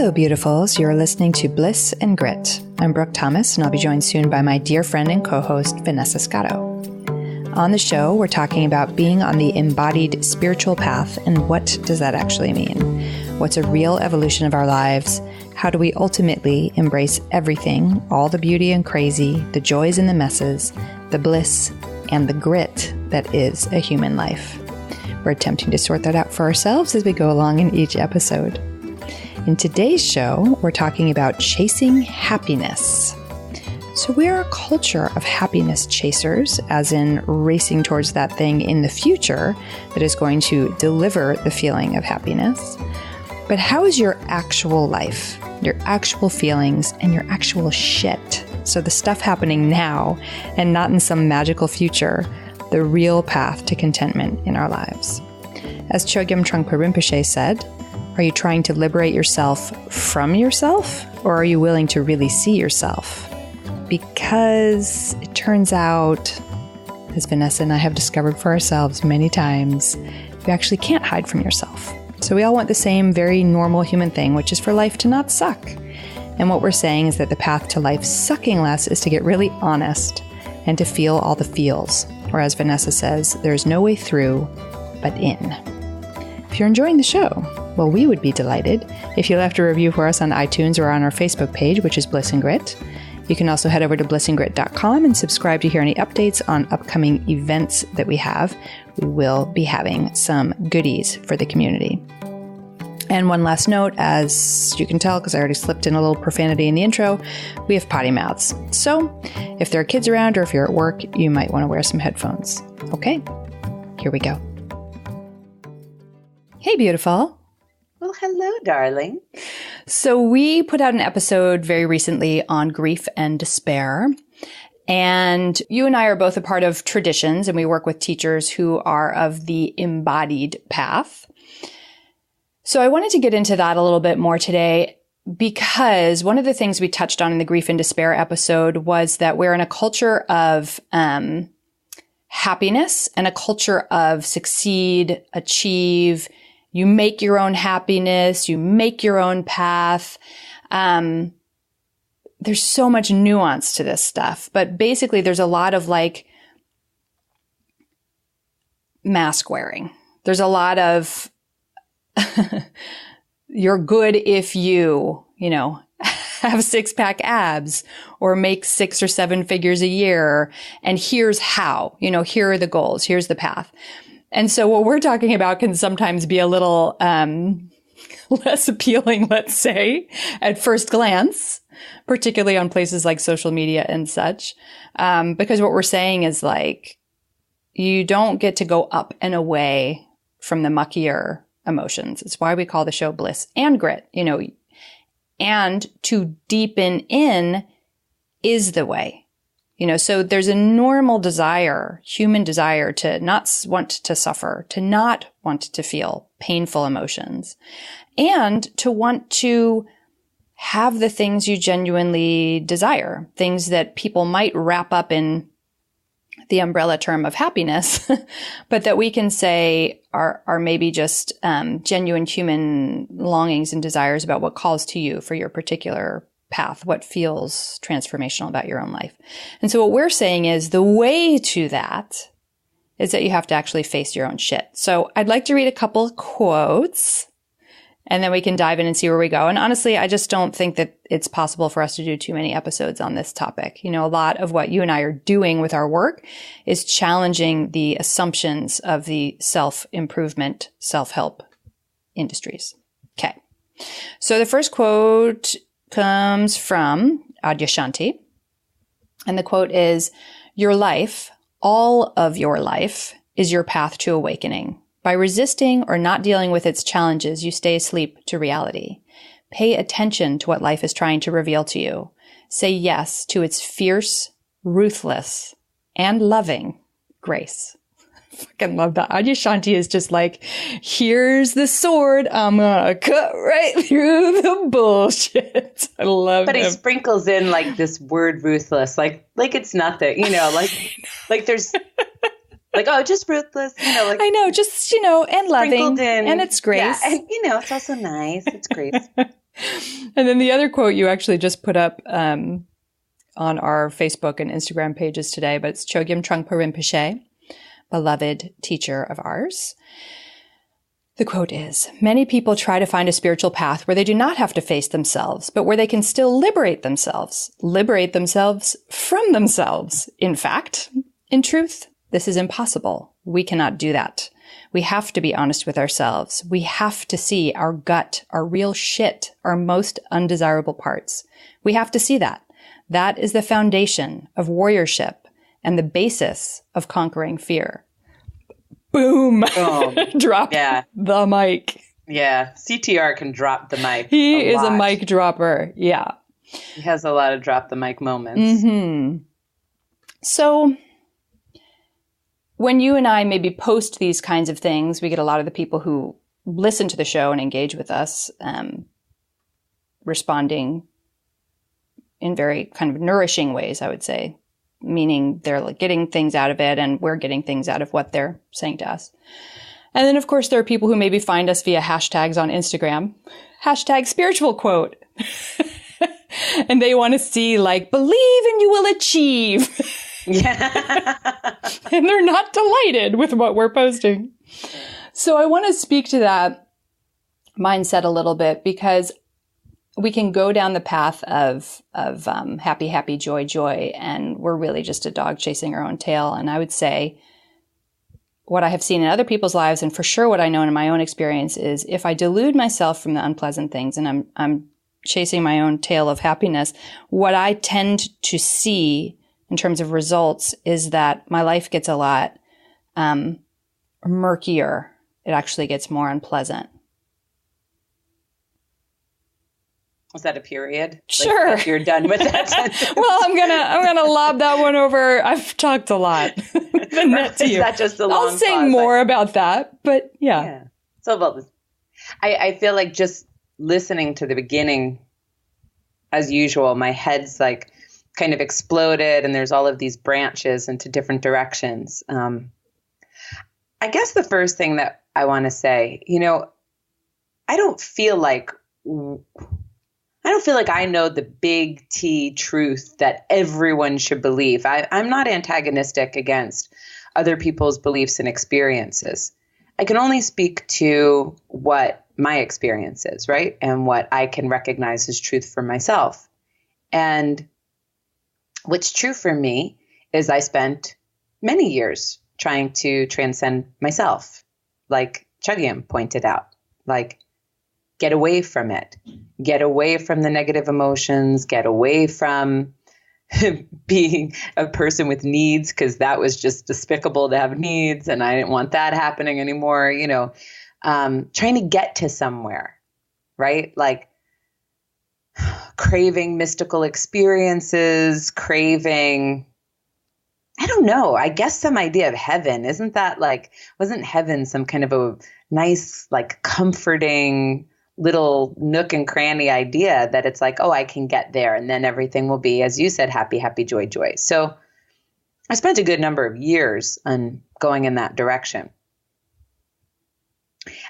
Hello, beautifuls. You're listening to Bliss and Grit. I'm Brooke Thomas, and I'll be joined soon by my dear friend and co-host, Vanessa Scotto. On the show, we're talking about being on the embodied spiritual path and what does that actually mean? What's a real evolution of our lives? How do we ultimately embrace everything, all the beauty and crazy, the joys and the messes, the bliss and the grit that is a human life? We're attempting to sort that out for ourselves as we go along in each episode. In today's show, we're talking about chasing happiness. So we're a culture of happiness chasers, as in racing towards that thing in the future that is going to deliver the feeling of happiness. But how is your actual life, your actual feelings, and your actual shit? So the stuff happening now and not in some magical future, the real path to contentment in our lives. As Chogyam Trungpa Rinpoche said, are you trying to liberate yourself from yourself, or are you willing to really see yourself? Because it turns out, as Vanessa and I have discovered for ourselves many times, you actually can't hide from yourself. So we all want the same very normal human thing, which is for life to not suck. And what we're saying is that the path to life sucking less is to get really honest and to feel all the feels. Or as Vanessa says, there's no way through but in. If you're enjoying the show, well, we would be delighted if you left a review for us on iTunes or on our Facebook page, which is Bliss and Grit. You can also head over to blissandgrit.com and subscribe to hear any updates on upcoming events that we have. We will be having some goodies for the community. And one last note, as you can tell, because I already slipped in a little profanity in the intro, we have potty mouths. So if there are kids around or if you're at work, you might want to wear some headphones. Okay, here we go. Hey, beautiful. Well, hello, darling. So we put out an episode very recently on grief and despair. And you and I are both a part of traditions, and we work with teachers who are of the embodied path. So I wanted to get into that a little bit more today, because one of the things we touched on in the grief and despair episode was that we're in a culture of happiness and a culture of succeed, achieve. You make your own happiness. You make your own path. There's so much nuance to this stuff, but basically there's a lot of like mask wearing. There's a lot of you're good if you have six-pack abs or make 6 or 7 figures a year. And here's how, here are the goals. Here's the path. And so what we're talking about can sometimes be a little less appealing, let's say, at first glance, particularly on places like social media and such. Because what we're saying is like, you don't get to go up and away from the muckier emotions. It's why we call the show Bliss and Grit, and to deepen in is the way. So there's a normal desire, human desire, to not want to suffer, to not want to feel painful emotions, and to want to have the things you genuinely desire, things that people might wrap up in the umbrella term of happiness, but that we can say are maybe just genuine human longings and desires about what calls to you for your particular path, what feels transformational about your own life. And so what we're saying is the way to that is that you have to actually face your own shit. So I'd like to read a couple of quotes and then we can dive in and see where we go. And honestly, I just don't think that it's possible for us to do too many episodes on this topic. A lot of what you and I are doing with our work is challenging the assumptions of the self-improvement, self-help industries. Okay. So the first quote comes from Adyashanti. And the quote is, "Your life, all of your life, is your path to awakening. By resisting or not dealing with its challenges, you stay asleep to reality. Pay attention to what life is trying to reveal to you. Say yes to its fierce, ruthless, and loving grace." Fucking love that. Adyashanti is just like, here's the sword. I'm gonna cut right through the bullshit. I love it. But he sprinkles in like this word ruthless, like it's nothing, like there's like, oh, just ruthless, like I know, just, and loving, in, and it's grace. Yeah, and it's also nice. It's grace. And then the other quote you actually just put up on our Facebook and Instagram pages today, but it's Chogyam Trungpa Rinpoche, beloved teacher of ours. The quote is, "Many people try to find a spiritual path where they do not have to face themselves, but where they can still liberate themselves from themselves. In fact, in truth, this is impossible. We cannot do that. We have to be honest with ourselves. We have to see our gut, our real shit, our most undesirable parts. We have to see that. That is the foundation of warriorship and the basis of conquering fear." Boom. Drop the mic. Yeah. CTR can drop the mic. He is a mic dropper. Yeah. He has a lot of drop the mic moments. Mm-hmm. So when you and I maybe post these kinds of things, we get a lot of the people who listen to the show and engage with us, responding in very kind of nourishing ways, I would say. Meaning they're like getting things out of it and we're getting things out of what they're saying to us. And then, of course, there are people who maybe find us via hashtags on Instagram. Hashtag spiritual quote. And they want to see like, believe and you will achieve. Yeah. And they're not delighted with what we're posting. So I want to speak to that mindset a little bit because we can go down the path of happy, happy, joy, joy, and we're really just a dog chasing our own tail. And I would say what I have seen in other people's lives, and for sure what I know in my own experience, is if I delude myself from the unpleasant things and I'm chasing my own tail of happiness, what I tend to see in terms of results is that my life gets a lot murkier. It actually gets more unpleasant. Was that a period? Sure. Like, you're done with that sentence? Well, I'm gonna lob that one over. I've talked a lot. The net to you. Is that just a long I'll say pause? more about that, but yeah. So about this, I feel like just listening to the beginning, as usual, my head's like kind of exploded, and there's all of these branches into different directions. I guess the first thing that I want to say, I don't feel like I know the big T truth that everyone should believe. I'm not antagonistic against other people's beliefs and experiences. I can only speak to what my experience is, right? And what I can recognize as truth for myself. And what's true for me is I spent many years trying to transcend myself, like Chogyam pointed out, like get away from it, get away from the negative emotions, get away from being a person with needs, because that was just despicable to have needs and I didn't want that happening anymore, trying to get to somewhere, right? Like craving mystical experiences, craving, I don't know, I guess some idea of heaven. Isn't that like, wasn't heaven some kind of a nice, like comforting little nook and cranny idea that it's like, oh, I can get there and then everything will be, as you said, happy, happy, joy, joy. So I spent a good number of years on going in that direction.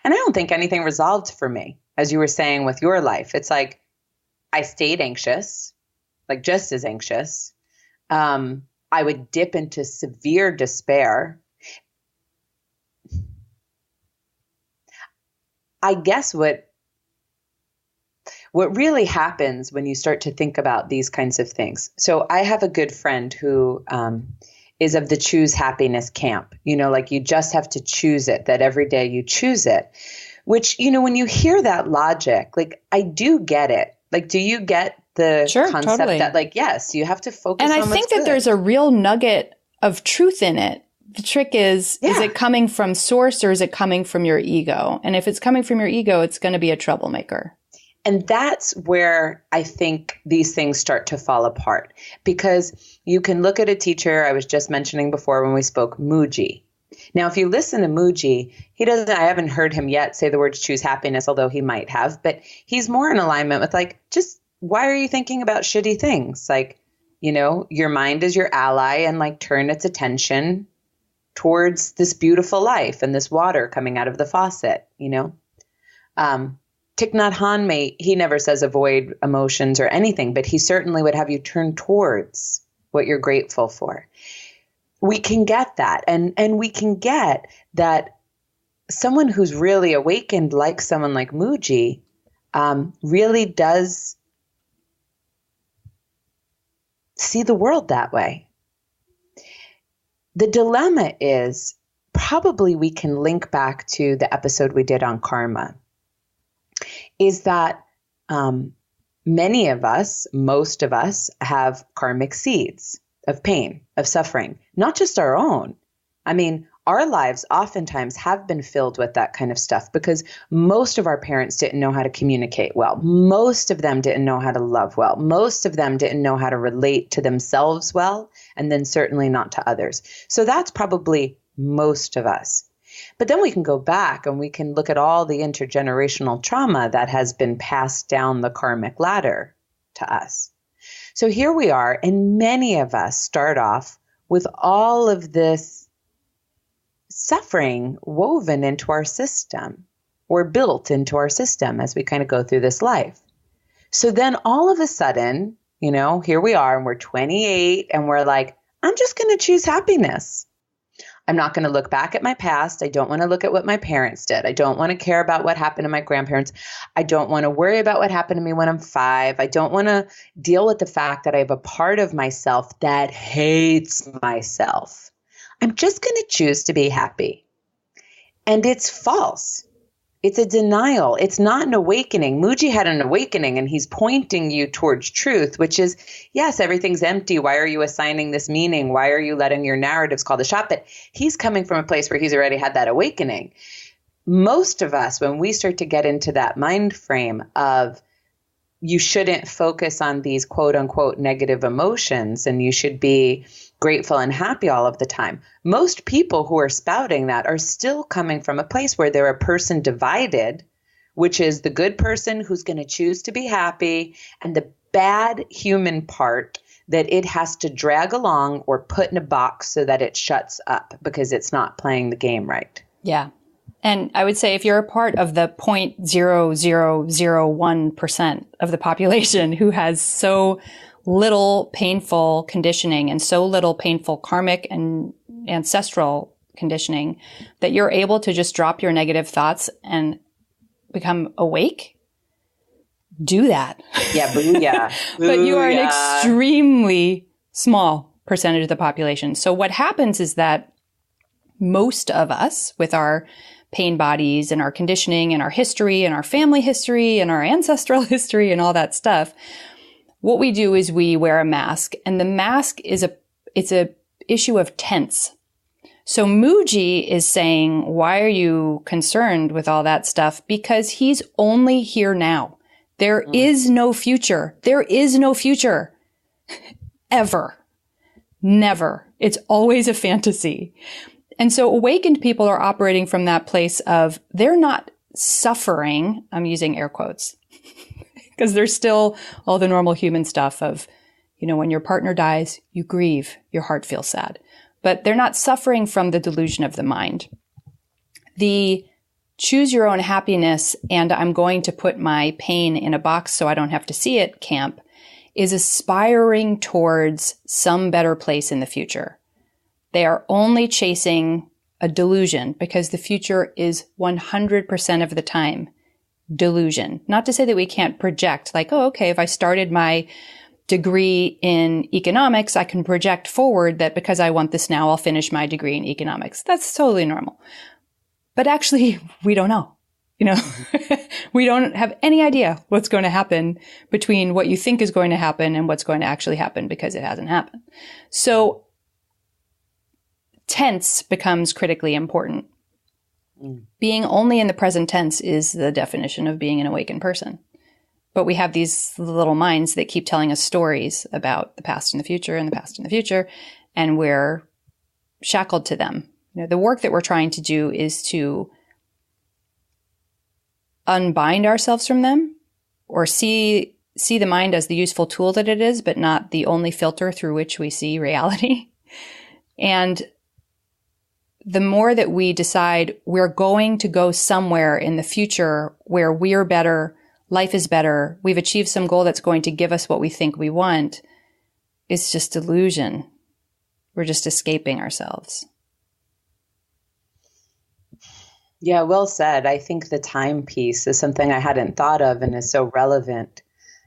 And I don't think anything resolved for me, as you were saying with your life. It's like I stayed anxious, like just as anxious. I would dip into severe despair. I guess what really happens when you start to think about these kinds of things. So I have a good friend who is of the choose happiness camp, like you just have to choose it, that every day you choose it, which, when you hear that logic, like I do get it. Like, do you get the concept totally. That like, yes, you have to focus on what's good? And I think that there's a real nugget of truth in it. The trick is it coming from source or is it coming from your ego? And if it's coming from your ego, it's going to be a troublemaker. And that's where I think these things start to fall apart, because you can look at a teacher I was just mentioning before when we spoke, Muji. Now, if you listen to Muji, I haven't heard him yet say the words choose happiness, although he might have, but he's more in alignment with like, just why are you thinking about shitty things? Like, your mind is your ally and like turn its attention towards this beautiful life and this water coming out of the faucet, Thich Nhat Hanh he never says avoid emotions or anything, but he certainly would have you turn towards what you're grateful for. We can get that. And we can get that someone who's really awakened, like someone like Mooji, really does see the world that way. The dilemma is probably we can link back to the episode we did on karma, is that many of us, most of us, have karmic seeds of pain, of suffering, not just our own. I mean, our lives oftentimes have been filled with that kind of stuff because most of our parents didn't know how to communicate well. Most of them didn't know how to love well. Most of them didn't know how to relate to themselves well, and then certainly not to others. So that's probably most of us. But then we can go back and we can look at all the intergenerational trauma that has been passed down the karmic ladder to us. So here we are, and many of us start off with all of this suffering woven into our system or built into our system as we kind of go through this life. So then all of a sudden, you know, here we are and we're 28 and we're like, I'm just going to choose happiness. I'm not going to look back at my past. I don't want to look at what my parents did. I don't want to care about what happened to my grandparents. I don't want to worry about what happened to me when I'm 5. I don't want to deal with the fact that I have a part of myself that hates myself. I'm just going to choose to be happy. And it's false. It's a denial. It's not an awakening. Mooji had an awakening and he's pointing you towards truth, which is, yes, everything's empty. Why are you assigning this meaning? Why are you letting your narratives call the shot? But he's coming from a place where he's already had that awakening. Most of us, when we start to get into that mind frame of you shouldn't focus on these quote unquote negative emotions and you should be grateful and happy all of the time. Most people who are spouting that are still coming from a place where they're a person divided, which is the good person who's going to choose to be happy and the bad human part that it has to drag along or put in a box so that it shuts up because it's not playing the game right. Yeah. And I would say if you're a part of the 0.0001% of the population who has so little painful conditioning and so little painful karmic and ancestral conditioning that you're able to just drop your negative thoughts and become awake, do that. Yeah, booyah. But you are an extremely small percentage of the population. So what happens is that most of us with our pain bodies and our conditioning and our history and our family history and our ancestral history and all that stuff, what we do is we wear a mask, and the mask is it's a issue of tense. So Mooji is saying, why are you concerned with all that stuff? Because he's only here now. There is no future. There is no future. Ever. Never. It's always a fantasy. And so awakened people are operating from that place of they're not suffering. I'm using air quotes. Because there's still all the normal human stuff of, you know, when your partner dies, you grieve, your heart feels sad. But they're not suffering from the delusion of the mind. The choose your own happiness and I'm going to put my pain in a box so I don't have to see it camp is aspiring towards some better place in the future. They are only chasing a delusion because the future is 100% of the time delusion. Not to say that we can't project like, oh, okay, if I started my degree in economics, I can project forward that because I want this now, I'll finish my degree in economics. That's totally normal. But actually, we don't know. You know, we don't have any idea what's going to happen between what you think is going to happen and what's going to actually happen because it hasn't happened. So tense becomes critically important. Being only in the present tense is the definition of being an awakened person. But we have these little minds that keep telling us stories about the past and the future and the past and the future, and we're shackled to them. You know, the work that we're trying to do is to unbind ourselves from them or see the mind as the useful tool that it is, but not the only filter through which we see reality. And the more that we decide we're going to go somewhere in the future where we're better, life is better, we've achieved some goal that's going to give us what we think we want, it's just illusion. We're just escaping ourselves. Yeah, well said. I think the time piece is something I hadn't thought of and is so relevant.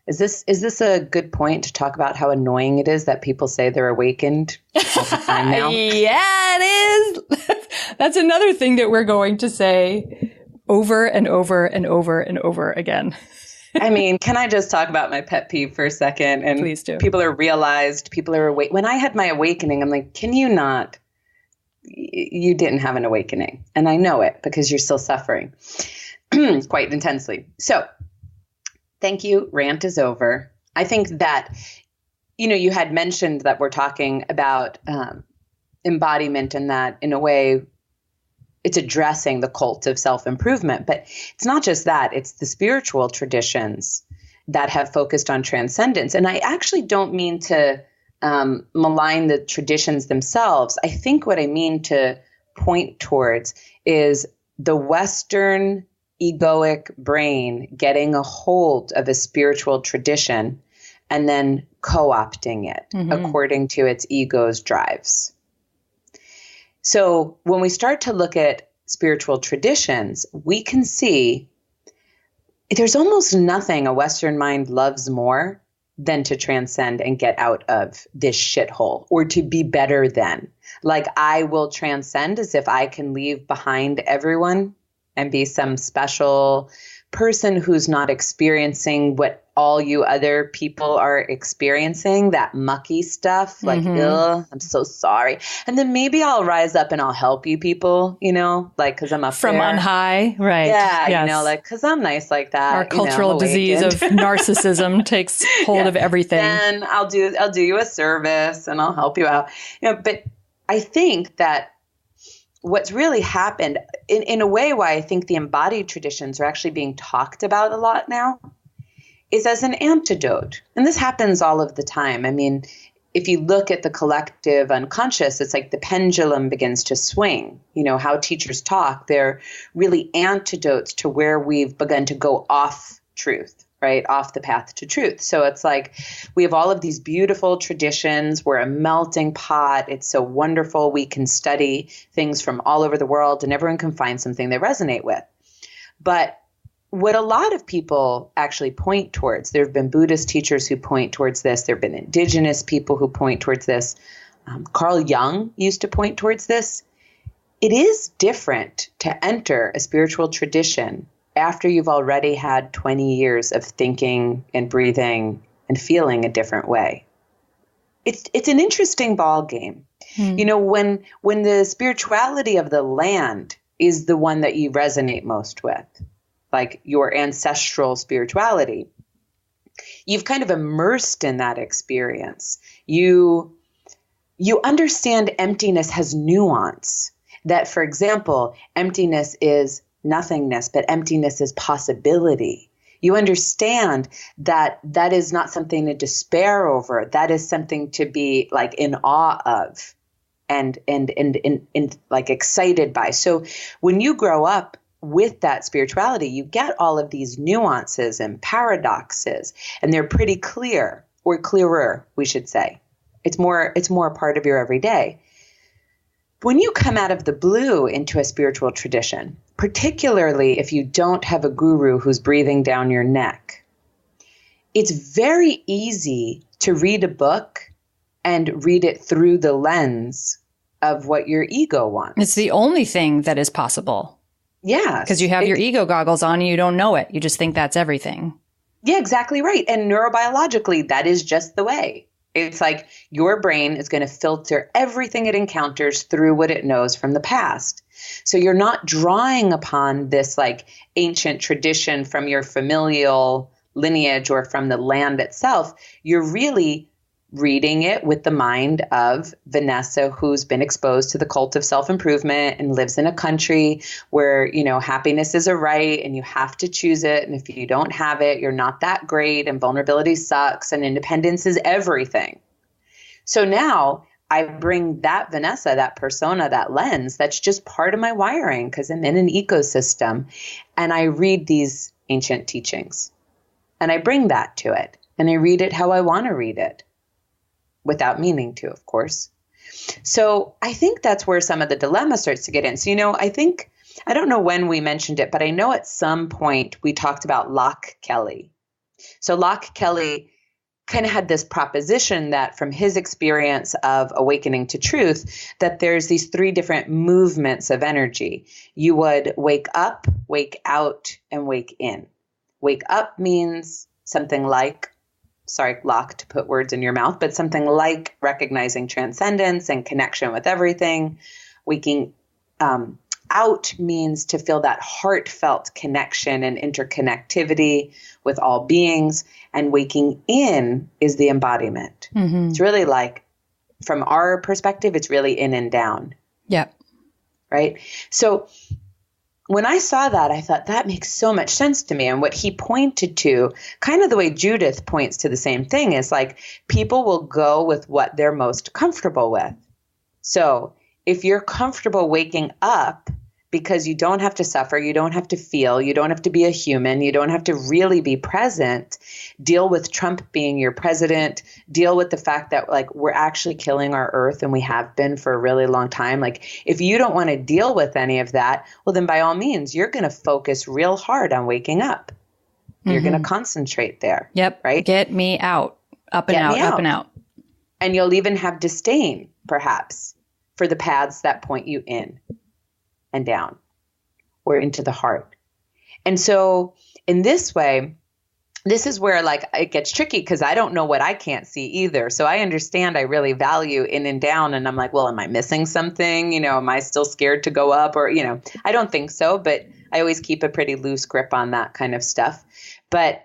Is this a good point to talk about how annoying it is that people say they're awakened all the time now? Yeah, it is. That's another thing that we're going to say over and over and over and over again. I mean, can I just talk about my pet peeve for a second? And please do. People are realized, people are awake. When I had my awakening, I'm like, can you not? You didn't have an awakening. And I know it because you're still suffering quite intensely. So thank you. Rant is over. I think that, you had mentioned that we're talking about embodiment and that in a way it's addressing the cult of self-improvement. But it's not just that. It's the spiritual traditions that have focused on transcendence. And I actually don't mean to malign the traditions themselves. I think what I mean to point towards is the Western egoic brain getting a hold of a spiritual tradition and then co-opting it according to its ego's drives. So when we start to look at spiritual traditions, we can see there's almost nothing a Western mind loves more than to transcend and get out of this shithole or to be better than. Like, I will transcend as if I can leave behind everyone and be some special person who's not experiencing what all you other people are experiencing, that mucky stuff, like, ugh, I'm so sorry. And then maybe I'll rise up and I'll help you people, like, because I'm up from there. On high, right? Yeah, yes. like, because I'm nice like that. Our cultural disease of narcissism takes hold of everything. And I'll do you a service and I'll help you out. But I think that what's really happened, in a way why I think the embodied traditions are actually being talked about a lot now, is as an antidote. And this happens all of the time. I mean, if you look at the collective unconscious, it's like the pendulum begins to swing. How teachers talk, they're really antidotes to where we've begun to go off truth, right? Off the path to truth. So it's like we have all of these beautiful traditions. We're a melting pot. It's so wonderful. We can study things from all over the world and everyone can find something they resonate with. But what a lot of people actually point towards, there have been Buddhist teachers who point towards this. There have been indigenous people who point towards this. Carl Jung used to point towards this. It is different to enter a spiritual tradition after you've already had 20 years of thinking and breathing and feeling a different way. It's an interesting ball game. When the spirituality of the land is the one that you resonate most with, like your ancestral spirituality, you've kind of immersed in that experience. You understand emptiness has nuance. That, for example, emptiness is nothingness, but emptiness is possibility. You understand that that is not something to despair over. That is something to be like in awe of and like excited by. So when you grow up with that spirituality, you get all of these nuances and paradoxes, and they're pretty clear, or clearer, we should say. It's more a part of your everyday. When you come out of the blue into a spiritual tradition, particularly if you don't have a guru who's breathing down your neck, it's very easy to read a book and read it through the lens of what your ego wants. It's the only thing that is possible. Yeah. Because you have your ego goggles on and you don't know it. You just think that's everything. Yeah, exactly right. And neurobiologically, that is just the way. It's like your brain is going to filter everything it encounters through what it knows from the past. So you're not drawing upon this like ancient tradition from your familial lineage or from the land itself. You're really reading it with the mind of Vanessa, who's been exposed to the cult of self-improvement and lives in a country where, happiness is a right and you have to choose it. And if you don't have it, you're not that great and vulnerability sucks and independence is everything. So now I bring that Vanessa, that persona, that lens, that's just part of my wiring because I'm in an ecosystem, and I read these ancient teachings and I bring that to it and I read it how I want to read it without meaning to, of course. So I think that's where some of the dilemma starts to get in. So, I don't know when we mentioned it, but I know at some point we talked about Locke Kelly. So Locke Kelly kind of had this proposition that from his experience of awakening to truth, that there's these 3 different movements of energy. You would wake up, wake out, and wake in. Wake up means something like, sorry, Locke, to put words in your mouth, but something like recognizing transcendence and connection with everything. Waking out means to feel that heartfelt connection and interconnectivity with all beings. And waking in is the embodiment. Mm-hmm. It's really like, from our perspective, it's really in and down. Yeah. Right? So when I saw that, I thought that makes so much sense to me. And what he pointed to, kind of the way Judith points to the same thing, is like people will go with what they're most comfortable with. So if you're comfortable waking up because you don't have to suffer, you don't have to feel, you don't have to be a human, you don't have to really be present, deal with Trump being your president, deal with the fact that like we're actually killing our earth and we have been for a really long time. Like if you don't want to deal with any of that, well then by all means, you're going to focus real hard on waking up. Mm-hmm. You're going to concentrate there. Yep. Right? Get me out, up and out, up and out. And you'll even have disdain, perhaps, for the paths that point you in and down or into the heart. And so in this way, this is where like it gets tricky because I don't know what I can't see either. So I understand I really value in and down. And I'm like, well, am I missing something? Am I still scared to go up? Or, I don't think so, but I always keep a pretty loose grip on that kind of stuff. But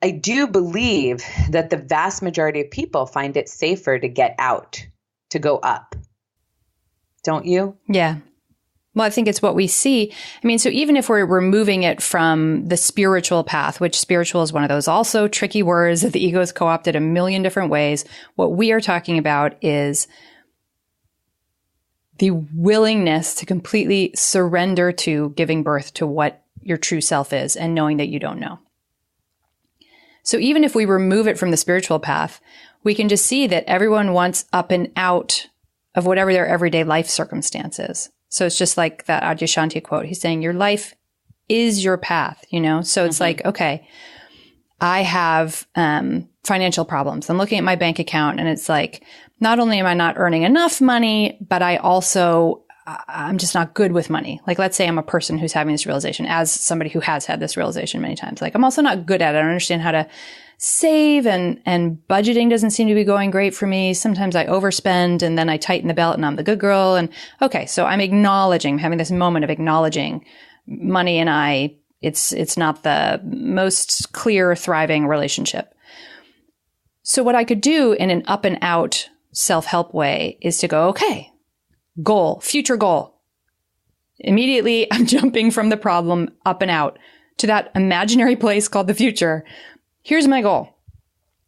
I do believe that the vast majority of people find it safer to get out, to go up. Don't you? Yeah. Well, I think it's what we see. I mean, so even if we're removing it from the spiritual path, which spiritual is one of those also tricky words that the ego has co-opted a million different ways, what we are talking about is the willingness to completely surrender to giving birth to what your true self is and knowing that you don't know. So even if we remove it from the spiritual path, we can just see that everyone wants up and out of whatever their everyday life circumstances. So it's just like that Adyashanti quote. He's saying your life is your path, So it's like, okay, I have financial problems. I'm looking at my bank account and it's like, not only am I not earning enough money, but I'm just not good with money. Like, let's say I'm a person who's having this realization as somebody who has had this realization many times. Like, I'm also not good at it. I don't understand how to save and budgeting doesn't seem to be going great for me. Sometimes I overspend and then I tighten the belt and I'm the good girl. And okay, so I'm having this moment of acknowledging money and it's not the most clear, thriving relationship. So what I could do in an up and out self-help way is to go, okay, future goal. Immediately I'm jumping from the problem up and out to that imaginary place called the future. Here's my goal.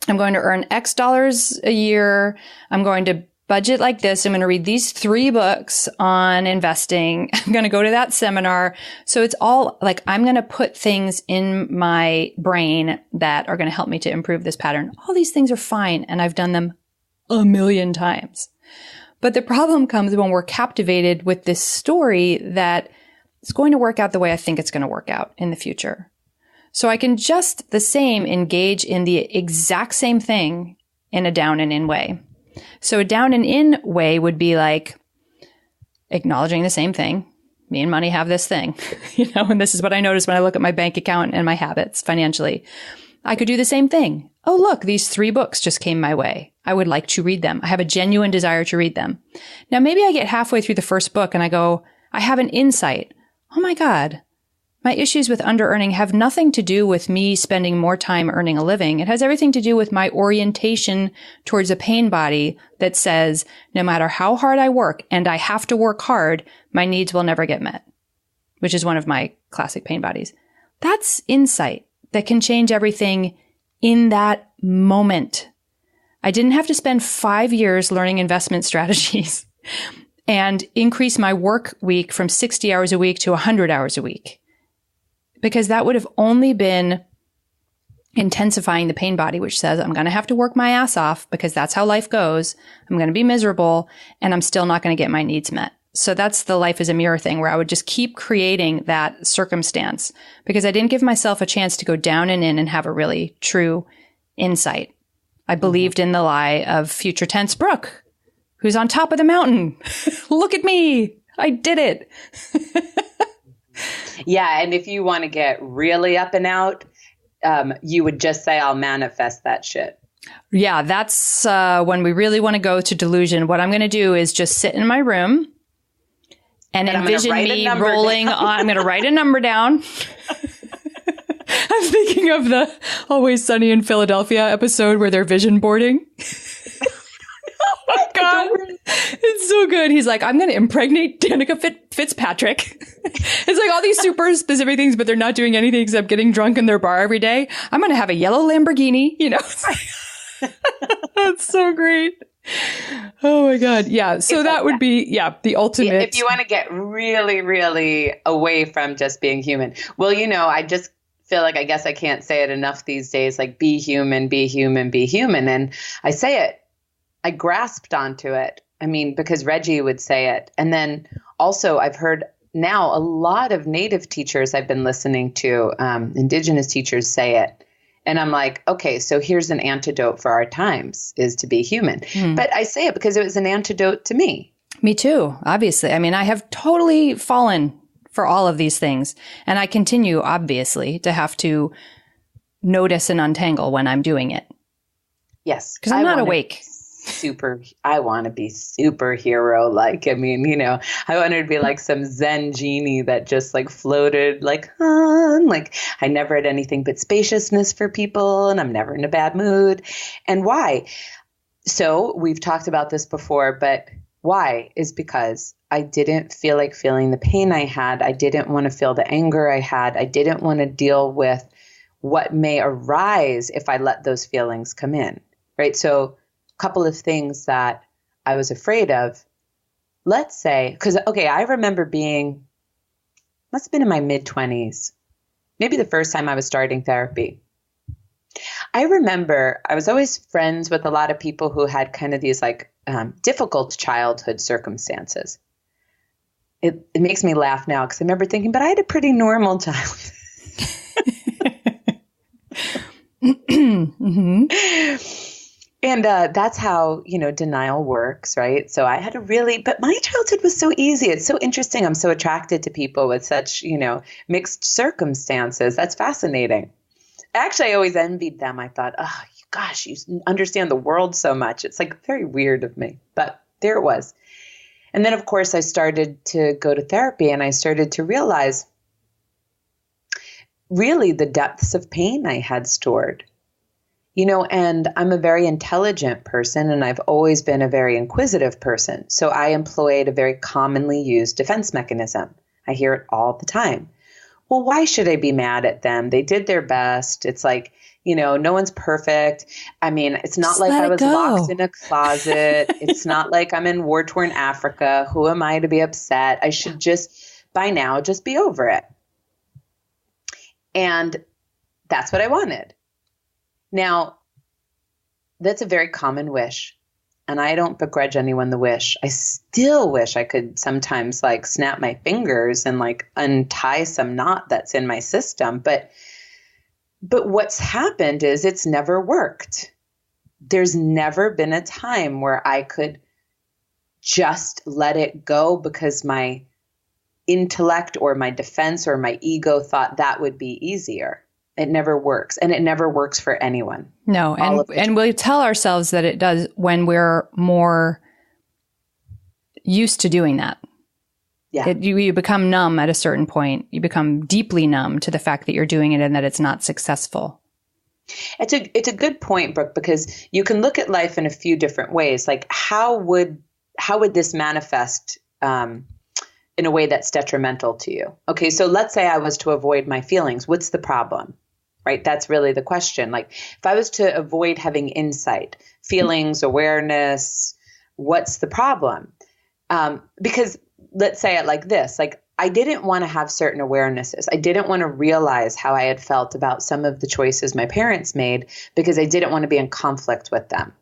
I'm going to earn X dollars a year. I'm going to budget like this. I'm going to read these 3 books on investing. I'm going to go to that seminar. So it's all like, I'm going to put things in my brain that are going to help me to improve this pattern. All these things are fine. And I've done them a million times. But the problem comes when we're captivated with this story that it's going to work out the way I think it's going to work out in the future. So I can just the same engage in the exact same thing in a down and in way. So a down and in way would be like acknowledging the same thing. Me and money have this thing, and this is what I notice when I look at my bank account and my habits financially. I could do the same thing. Oh, look, these 3 books just came my way. I would like to read them. I have a genuine desire to read them. Now, maybe I get halfway through the first book and I go, I have an insight. Oh my God. My issues with under-earning have nothing to do with me spending more time earning a living. It has everything to do with my orientation towards a pain body that says, no matter how hard I work, and I have to work hard, my needs will never get met, which is one of my classic pain bodies. That's insight that can change everything in that moment. I didn't have to spend 5 years learning investment strategies and increase my work week from 60 hours a week to 100 hours a week, because that would have only been intensifying the pain body, which says I'm going to have to work my ass off because that's how life goes. I'm going to be miserable and I'm still not going to get my needs met. So that's the life as a mirror thing, where I would just keep creating that circumstance because I didn't give myself a chance to go down and in and have a really true insight. I believed in the lie of future tense Brooke, who's on top of the mountain. Look at me. I did it. Yeah. And if you want to get really up and out, you would just say, I'll manifest that shit. Yeah, that's when we really want to go to delusion. What I'm going to do is just sit in my room and envision me rolling on. I'm going to write a number down. I'm thinking of the Always Sunny in Philadelphia episode where they're vision boarding. Oh my God. It's so good. He's like, I'm going to impregnate Danica Fitzpatrick. It's like all these super specific things, but they're not doing anything except getting drunk in their bar every day. I'm going to have a yellow Lamborghini, you know. That's so great. Oh my God. Yeah. So that would be, the ultimate. If you want to get really, really away from just being human. Well, you know, I just feel like I guess I can't say it enough these days, like be human, be human, be human. And I say it. I grasped onto it. I mean, because Reggie would say it. And then also I've heard now a lot of Native teachers I've been listening to, Indigenous teachers say it. And I'm like, okay, so here's an antidote for our times is to be human. But I say it because it was an antidote to me. Me too, obviously. I mean, I have totally fallen for all of these things. And I continue, obviously, to have to notice and untangle when I'm doing it. Yes. Because I'm not awake. I want to be superhero. Like, I mean, you know, I wanted to be like some Zen genie that just like floated like, like I never had anything but spaciousness for people and I'm never in a bad mood. And why? So we've talked about this before, but why is because I didn't feel like feeling the pain I had. I didn't want to feel the anger I had. I didn't want to deal with what may arise if I let those feelings come in. Right. So couple of things that I was afraid of. Let's say, because, okay, I remember must have been in my mid-20s, maybe the first time I was starting therapy. I remember I was always friends with a lot of people who had kind of these like difficult childhood circumstances. It makes me laugh now because I remember thinking, but I had a pretty normal childhood. And that's how, you know, denial works, right? So I had but my childhood was so easy. It's so interesting. I'm so attracted to people with such, you know, mixed circumstances. That's fascinating. Actually, I always envied them. I thought, oh, gosh, you understand the world so much. It's like very weird of me, but there it was. And then, of course, I started to go to therapy and I started to realize really the depths of pain I had stored. You know, and I'm a very intelligent person and I've always been a very inquisitive person. So I employed a very commonly used defense mechanism. I hear it all the time. Well, why should I be mad at them? They did their best. It's like, you know, no one's perfect. I mean, it's not like I was locked in a closet. It's not like I'm in war-torn Africa. Who am I to be upset? I should just, by now, just be over it. And that's what I wanted. Now, that's a very common wish, and I don't begrudge anyone the wish. I still wish I could sometimes like snap my fingers and like untie some knot that's in my system. But what's happened is it's never worked. There's never been a time where I could just let it go because my intellect or my defense or my ego thought that would be easier. It never works. And it never works for anyone. No. And we tell ourselves that it does when we're more used to doing that. Yeah. You become numb at a certain point. You become deeply numb to the fact that you're doing it and that it's not successful. It's a good point, Brooke, because you can look at life in a few different ways. Like how would this manifest in a way that's detrimental to you? Okay, so let's say I was to avoid my feelings. What's the problem? right? That's really the question. Like if I was to avoid having insight, feelings, awareness, what's the problem? Because let's say it like this, like I didn't want to have certain awarenesses. I didn't want to realize how I had felt about some of the choices my parents made because I didn't want to be in conflict with them.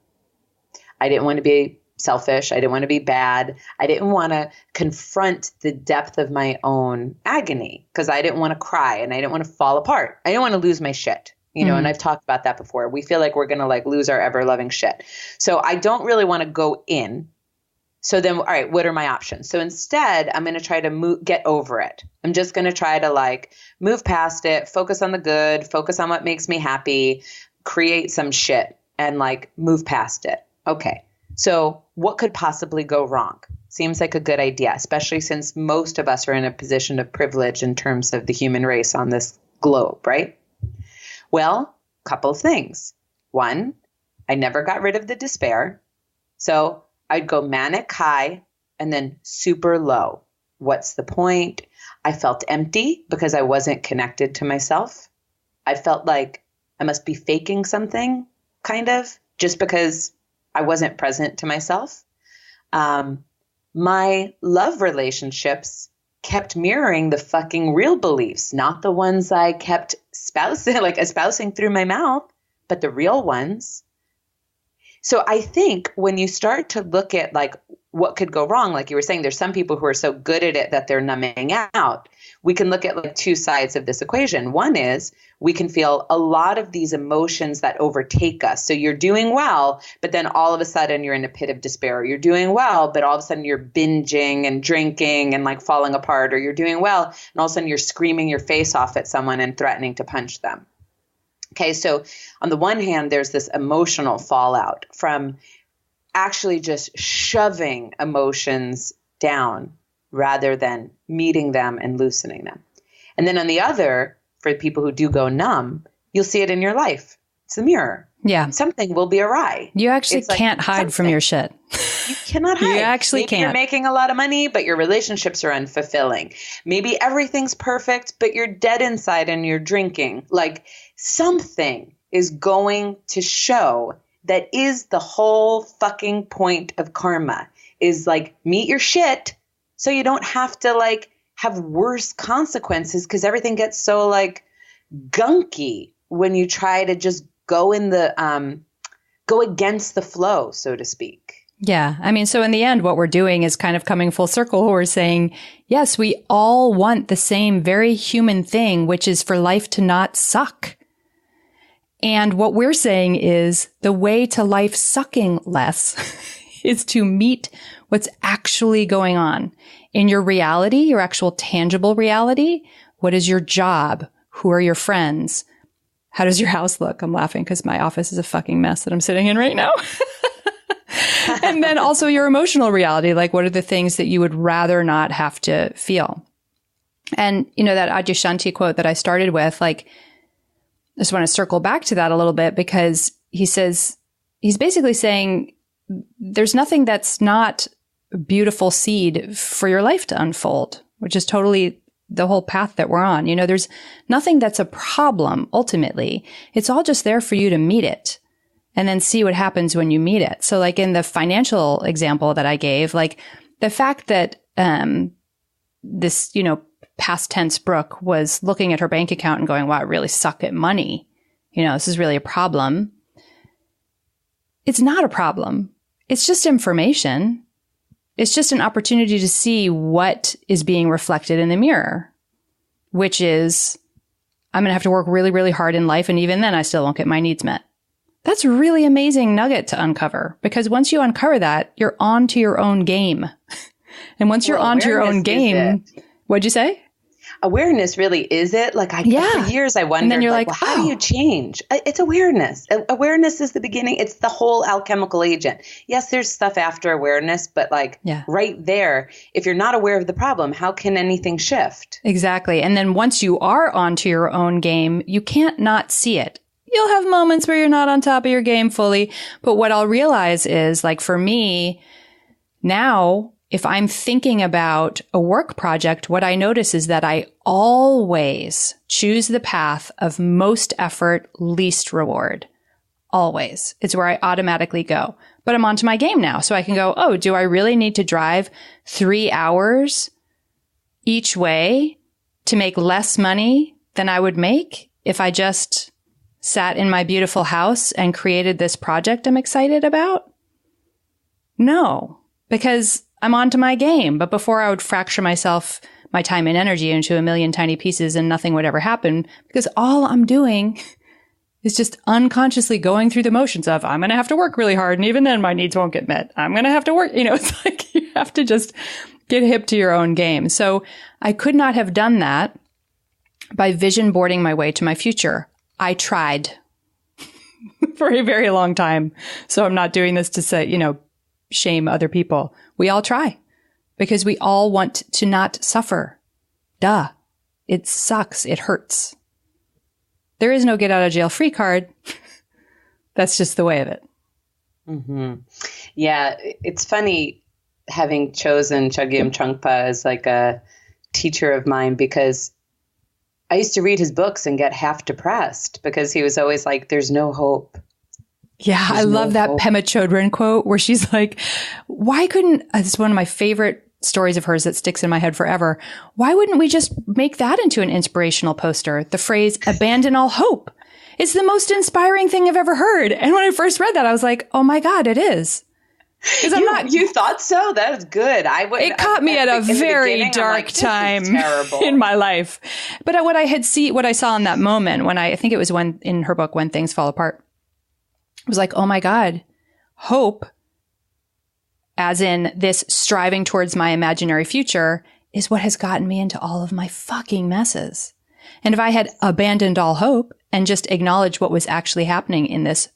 I didn't want to be selfish. I didn't want to be bad. I didn't want to confront the depth of my own agony because I didn't want to cry and I didn't want to fall apart. I didn't want to lose my shit, you know, and I've talked about that before. We feel like we're going to like lose our ever loving shit. So I don't really want to go in. So then, all right, what are my options? So instead, I'm going to try to get over it. I'm just going to try to like move past it, focus on the good, focus on what makes me happy, create some shit and like move past it. Okay. So what could possibly go wrong? Seems like a good idea, especially since most of us are in a position of privilege in terms of the human race on this globe, right? Well, couple of things. One, I never got rid of the despair. So I'd go manic high and then super low. What's the point? I felt empty because I wasn't connected to myself. I felt like I must be faking something, kind of, just because I wasn't present to myself. My love relationships kept mirroring the fucking real beliefs, not the ones I kept espousing through my mouth, but the real ones. So I think when you start to look at like what could go wrong, like you were saying, there's some people who are so good at it that they're numbing out. We can look at like two sides of this equation. One is we can feel a lot of these emotions that overtake us. So you're doing well, but then all of a sudden you're in a pit of despair. You're doing well, but all of a sudden you're binging and drinking and like falling apart, or you're doing well and all of a sudden you're screaming your face off at someone and threatening to punch them. Okay, so on the one hand, there's this emotional fallout from actually just shoving emotions down rather than meeting them and loosening them. And then on the other, for people who do go numb, you'll see it in your life. It's a mirror. Yeah. Something will be awry. You actually can't hide from your shit. You cannot hide. You actually can't. You're making a lot of money, but your relationships are unfulfilling. Maybe everything's perfect, but you're dead inside and you're drinking. Like something is going to show that is the whole fucking point of karma, is like meet your shit so you don't have to like have worse consequences, because everything gets so like gunky when you try to just go in the go against the flow, so to speak. Yeah. I mean, so in the end, what we're doing is kind of coming full circle. We're saying, yes, we all want the same very human thing, which is for life to not suck. And what we're saying is the way to life sucking less is to meet what's actually going on in your reality, your actual tangible reality. What is your job? Who are your friends? How does your house look? I'm laughing because my office is a fucking mess that I'm sitting in right now. And then also your emotional reality. Like, what are the things that you would rather not have to feel? And, you know, that Adyashanti quote that I started with, like, I just want to circle back to that a little bit, because he says, he's basically saying there's nothing that's not a beautiful seed for your life to unfold, which is totally the whole path that we're on. You know, there's nothing that's a problem ultimately. It's all just there for you to meet it and then see what happens when you meet it. So like in the financial example that I gave, like the fact that this, you know, past tense Brooke was looking at her bank account and going, wow, I really suck at money. You know, this is really a problem. It's not a problem. It's just information. It's just an opportunity to see what is being reflected in the mirror, which is, I'm going to have to work really, really hard in life. And even then I still won't get my needs met. That's a really amazing nugget to uncover, because once you uncover that, you're on to your own game. And once you're on to your own game, what'd you say? Awareness really is it. Like for years I wondered, and then you're like, well, how do you change? It's awareness. Awareness is the beginning. It's the whole alchemical agent. Yes, there's stuff after awareness, but right there, if you're not aware of the problem, how can anything shift? Exactly. And then once you are onto your own game, you can't not see it. You'll have moments where you're not on top of your game fully. But what I'll realize is, like, for me now, if I'm thinking about a work project, what I notice is that I always choose the path of most effort, least reward. Always. It's where I automatically go. But I'm onto my game now. So I can go, oh, do I really need to drive 3 hours each way to make less money than I would make if I just sat in my beautiful house and created this project I'm excited about? No, because I'm onto my game. But before I would fracture myself, my time and energy into a million tiny pieces and nothing would ever happen, because all I'm doing is just unconsciously going through the motions of, I'm going to have to work really hard. And even then my needs won't get met. I'm going to have to work. It's like you have to just get hip to your own game. So I could not have done that by vision boarding my way to my future. I tried for a very long time. So I'm not doing this to say, shame other people. We all try because we all want to not suffer. Duh. It sucks. It hurts. There is no get out of jail free card. That's just the way of it. Mm-hmm. Yeah. It's funny having chosen Chogyam Trungpa as like a teacher of mine, because I used to read his books and get half depressed because he was always like, there's no hope. Yeah, I love that Pema Chodron quote where she's like, why couldn't, it's one of my favorite stories of hers that sticks in my head forever. Why wouldn't we just make that into an inspirational poster? The phrase, abandon all hope. It's the most inspiring thing I've ever heard. And when I first read that, I was like, oh my God, it is. You thought so? That was good. It caught me at a very dark time in my life. But what I saw in that moment when I think it was when in her book, When Things Fall Apart, it was like, oh my God, hope, as in this striving towards my imaginary future, is what has gotten me into all of my fucking messes. And if I had abandoned all hope and just acknowledged what was actually happening in this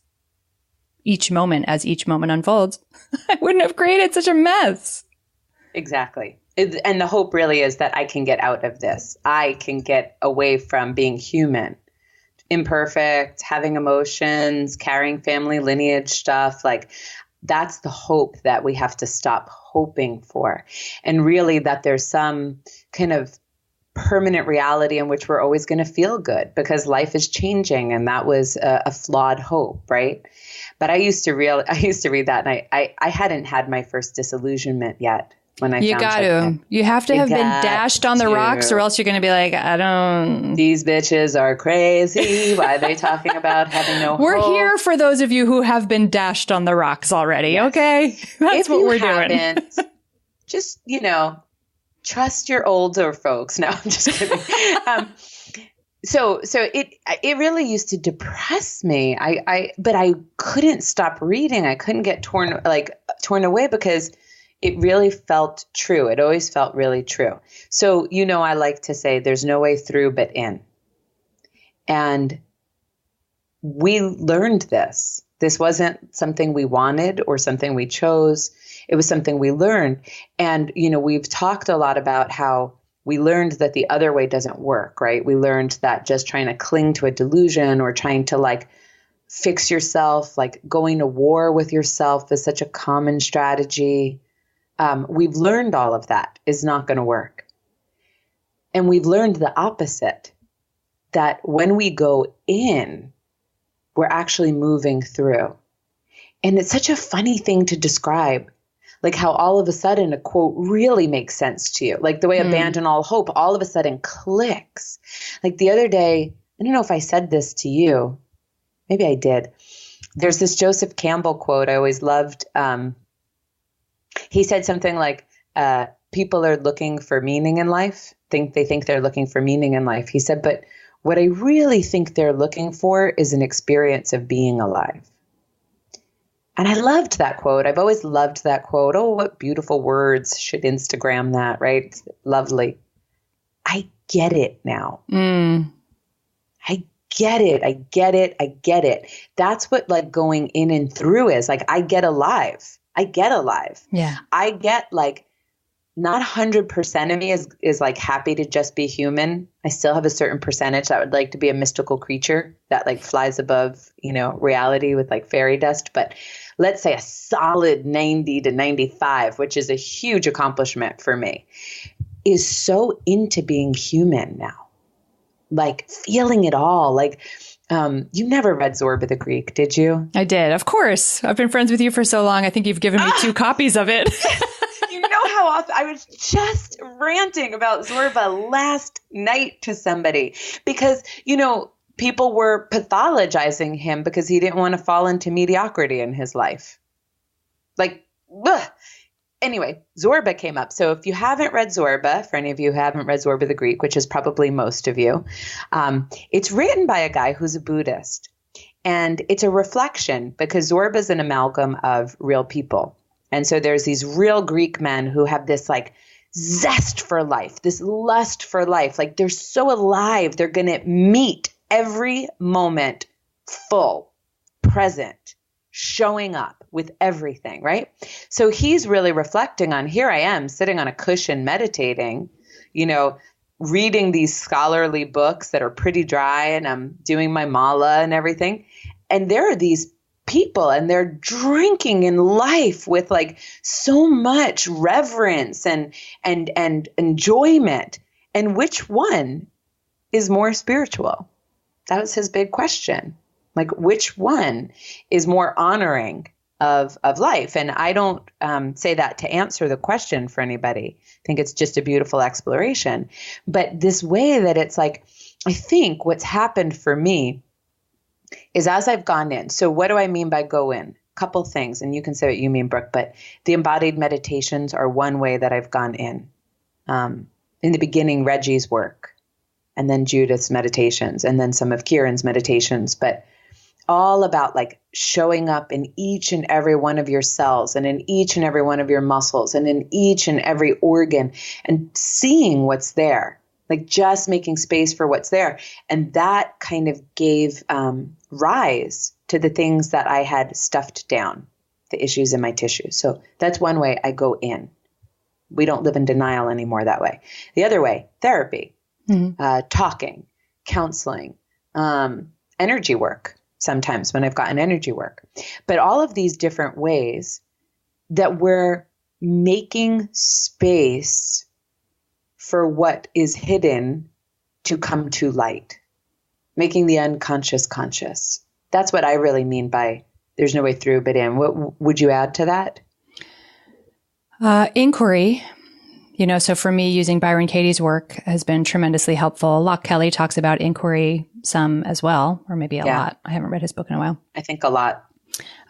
each moment as each moment unfolds, I wouldn't have created such a mess. Exactly. And the hope really is that I can get out of this. I can get away from being human, imperfect, having emotions, carrying family lineage stuff. Like, that's the hope that we have to stop hoping for. And really that there's some kind of permanent reality in which we're always going to feel good because life is changing. And that was a flawed hope, right? But I used to read that, and I hadn't had my first disillusionment yet when I You got to. You have to have been dashed on the rocks, or else you're going to be like, These bitches are crazy. Why are they talking about having no hope? We're here for those of you who have been dashed on the rocks already, yes. Okay? That's what we're doing. Just, trust your older folks. No, I'm just kidding. So it really used to depress me. But I couldn't stop reading. I couldn't get torn away because it really felt true. It always felt really true. So, I like to say there's no way through but in. And we learned this. This wasn't something we wanted or something we chose. It was something we learned. And, we've talked a lot about how we learned that the other way doesn't work, right? We learned that just trying to cling to a delusion or trying to fix yourself, going to war with yourself is such a common strategy. We've learned all of that is not going to work. And we've learned the opposite, that when we go in, we're actually moving through. And it's such a funny thing to describe. Like how all of a sudden a quote really makes sense to you. Like the way abandon all hope all of a sudden clicks. Like the other day, I don't know if I said this to you. Maybe I did. There's this Joseph Campbell quote I always loved. He said something like, people are looking for meaning in life. They think they're looking for meaning in life. He said, but what I really think they're looking for is an experience of being alive. And I loved that quote. I've always loved that quote. Oh, what beautiful words. Should Instagram that, right? It's lovely. I get it now. I get it. I get it. I get it. That's what going in and through is. I get alive. I get alive. Yeah. I get not 100% of me is happy to just be human. I still have a certain percentage that would like to be a mystical creature that flies above, reality with fairy dust. But let's say a solid 90 to 95, which is a huge accomplishment for me, is so into being human now, like feeling it all. Like, you never read Zorba the Greek, did you? I did. Of course. I've been friends with you for so long. I think you've given me 2 copies of it. You know how often I was just ranting about Zorba last night to somebody because, people were pathologizing him because he didn't want to fall into mediocrity in his life. Like, ugh. Anyway, Zorba came up. So if you haven't read Zorba, for any of you who haven't read Zorba the Greek, which is probably most of you, it's written by a guy who's a Buddhist. And it's a reflection because Zorba is an amalgam of real people. And so there's these real Greek men who have this like zest for life, this lust for life. Like they're so alive, they're going to meet every moment full, present, showing up with everything, right? So he's really reflecting on, here I am sitting on a cushion meditating, reading these scholarly books that are pretty dry, and I'm doing my mala and everything. And there are these people and they're drinking in life with like so much reverence and enjoyment. And which one is more spiritual? That was his big question. Like, which one is more honoring of life? And I don't say that to answer the question for anybody. I think it's just a beautiful exploration. But this way that it's like, I think what's happened for me is as I've gone in. So what do I mean by go in? Couple things, and you can say what you mean, Brooke, but the embodied meditations are one way that I've gone in. In the beginning, Reggie's work, and then Judith's meditations, and then some of Kieran's meditations, but all about like showing up in each and every one of your cells and in each and every one of your muscles and in each and every organ and seeing what's there, like just making space for what's there. And that kind of gave rise to the things that I had stuffed down, the issues in my tissue. So that's one way I go in. We don't live in denial anymore that way. The other way, therapy, talking, counseling, energy work. Sometimes when I've gotten energy work, but all of these different ways that we're making space for what is hidden to come to light, making the unconscious conscious. That's what I really mean by there's no way through but in. What would you add to that? Inquiry. So for me, using Byron Katie's work has been tremendously helpful. Locke Kelly talks about inquiry some as well, or maybe a lot. I haven't read his book in a while. I think a lot.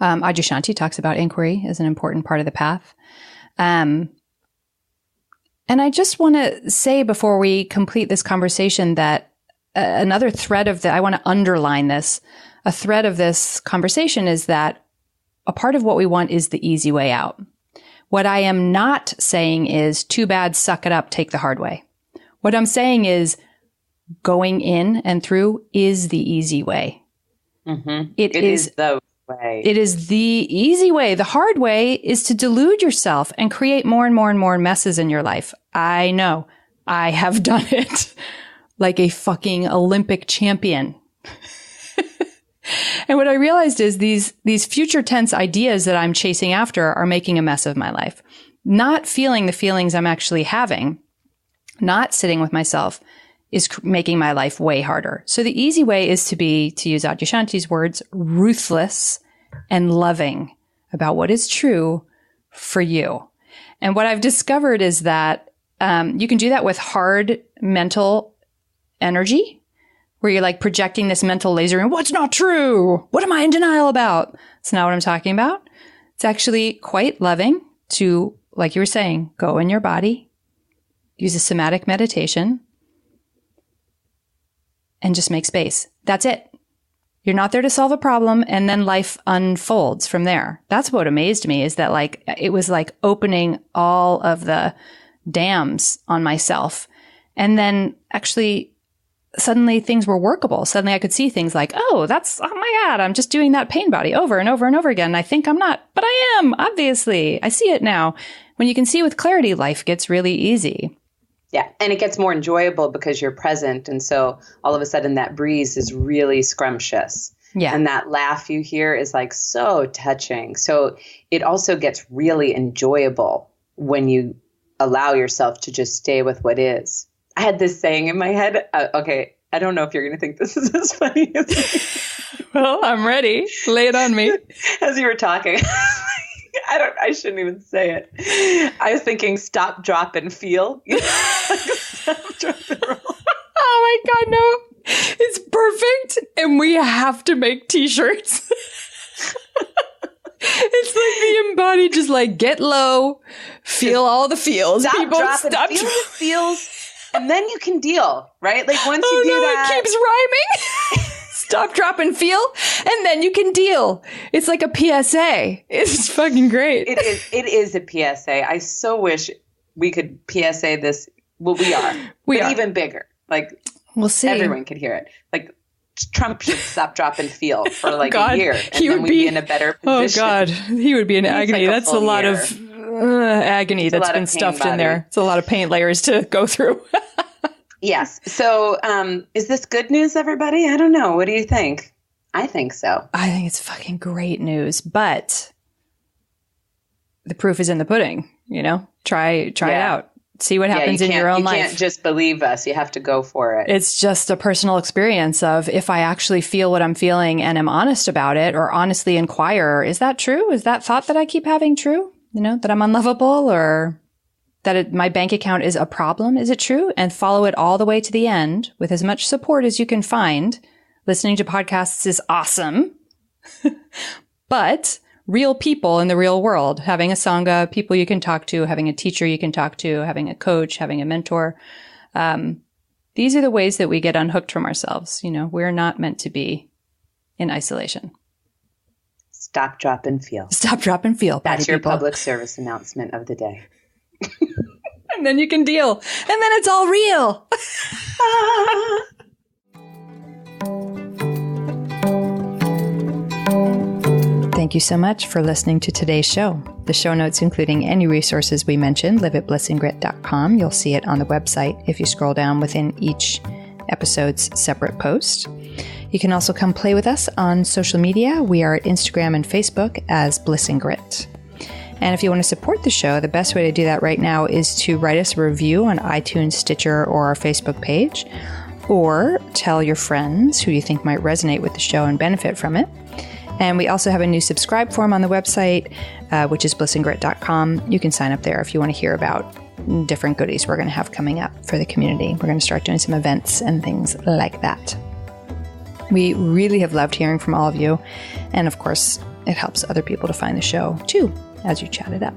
Adyashanti talks about inquiry as an important part of the path. And I just want to say before we complete this conversation that another thread of I want to underline this, a thread of this conversation is that a part of what we want is the easy way out. What I am not saying is, too bad, suck it up, take the hard way. What I'm saying is going in and through is the easy way. Mm-hmm. It is the way. It is the easy way. The hard way is to delude yourself and create more and more and more messes in your life. I know. I have done it like a fucking Olympic champion. And what I realized is these future tense ideas that I'm chasing after are making a mess of my life. Not feeling the feelings I'm actually having, not sitting with myself, is making my life way harder. So the easy way is to be, to use Adyashanti's words, ruthless and loving about what is true for you. And what I've discovered is that you can do that with hard mental energy, where you're like projecting this mental laser and what's not true? What am I in denial about? It's not what I'm talking about. It's actually quite loving to, like you were saying, go in your body, use a somatic meditation, and just make space. That's it. You're not there to solve a problem, and then life unfolds from there. That's what amazed me, is that like it was like opening all of the dams on myself. And then actually suddenly things were workable. Suddenly I could see things like, oh my God, I'm just doing that pain body over and over and over again. I think I'm not, but I am, obviously. I see it now. When you can see with clarity, life gets really easy. Yeah. And it gets more enjoyable because you're present. And so all of a sudden that breeze is really scrumptious. Yeah. And that laugh you hear is like so touching. So it also gets really enjoyable when you allow yourself to just stay with what is. I had this saying in my head. Okay, I don't know if you're going to think this is as funny as me. Well, I'm ready. Lay it on me. As you were talking, I shouldn't even say it. I was thinking stop, drop, and feel. Stop, drop, and roll. Oh my God, no. It's perfect. And we have to make t-shirts. It's like the embodied, just like get low, feel all the feels. Stop, People drop, and feel the feels. And then you can deal, right? Like once you do that. It keeps rhyming. Stop, drop, and feel. And then you can deal. It's like a PSA. It's fucking great. It is a PSA. I so wish we could PSA this. Well, we are. But even bigger. Like we'll see. Everyone could hear it. Like Trump should stop, drop, and feel for like God, a year. And then we'd be in a better position. Oh God, he would be in agony. That's a lot of agony that's been stuffed in there. It's a lot of paint layers to go through. Yes. So is this good news, everybody? I don't know. What do you think? I think so. I think it's fucking great news, but the proof is in the pudding, you know? Try it out. See what happens in your own life. You can't just believe us. You have to go for it. It's just a personal experience of if I actually feel what I'm feeling and am honest about it, or honestly inquire, is that true? Is that thought that I keep having true? You know, that I'm unlovable, or that my bank account is a problem? Is it true? And follow it all the way to the end with as much support as you can find. Listening to podcasts is awesome, but real people in the real world, having a sangha, people you can talk to, having a teacher you can talk to, having a coach, having a mentor. These are the ways that we get unhooked from ourselves. You know, we're not meant to be in isolation. Stop, drop, and feel. Stop, drop, and feel. That's your public service announcement of the day. And then you can deal. And then it's all real. Thank you so much for listening to today's show. The show notes, including any resources we mentioned, live at blissandgrit.com. You'll see it on the website if you scroll down within each episode's separate post. You can also come play with us on social media. We are at Instagram and Facebook as Bliss and Grit. And if you want to support the show, the best way to do that right now is to write us a review on iTunes, Stitcher, or our Facebook page, or tell your friends who you think might resonate with the show and benefit from it. And we also have a new subscribe form on the website, which is blissandgrit.com. You can sign up there if you want to hear about different goodies we're going to have coming up for the community. We're going to start doing some events and things like that. We really have loved hearing from all of you. And of course, it helps other people to find the show too, as you chat it up.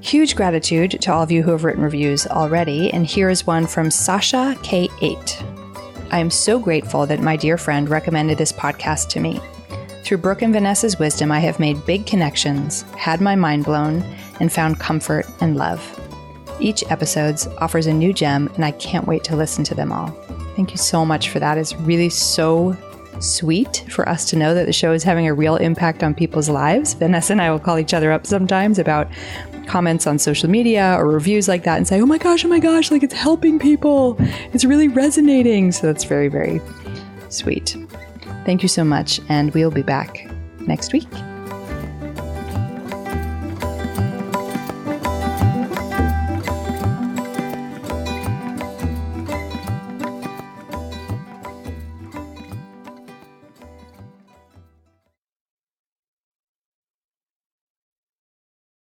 Huge gratitude to all of you who have written reviews already. And here is one from Sasha K8. I am so grateful that my dear friend recommended this podcast to me. Through Brooke and Vanessa's wisdom, I have made big connections, had my mind blown, and found comfort and love. Each episode offers a new gem, and I can't wait to listen to them all. Thank you so much for that. It's really so sweet for us to know that the show is having a real impact on people's lives. Vanessa and I will call each other up sometimes about comments on social media or reviews like that and say, oh my gosh, like it's helping people. It's really resonating. So that's very, very sweet. Thank you so much. And we'll be back next week.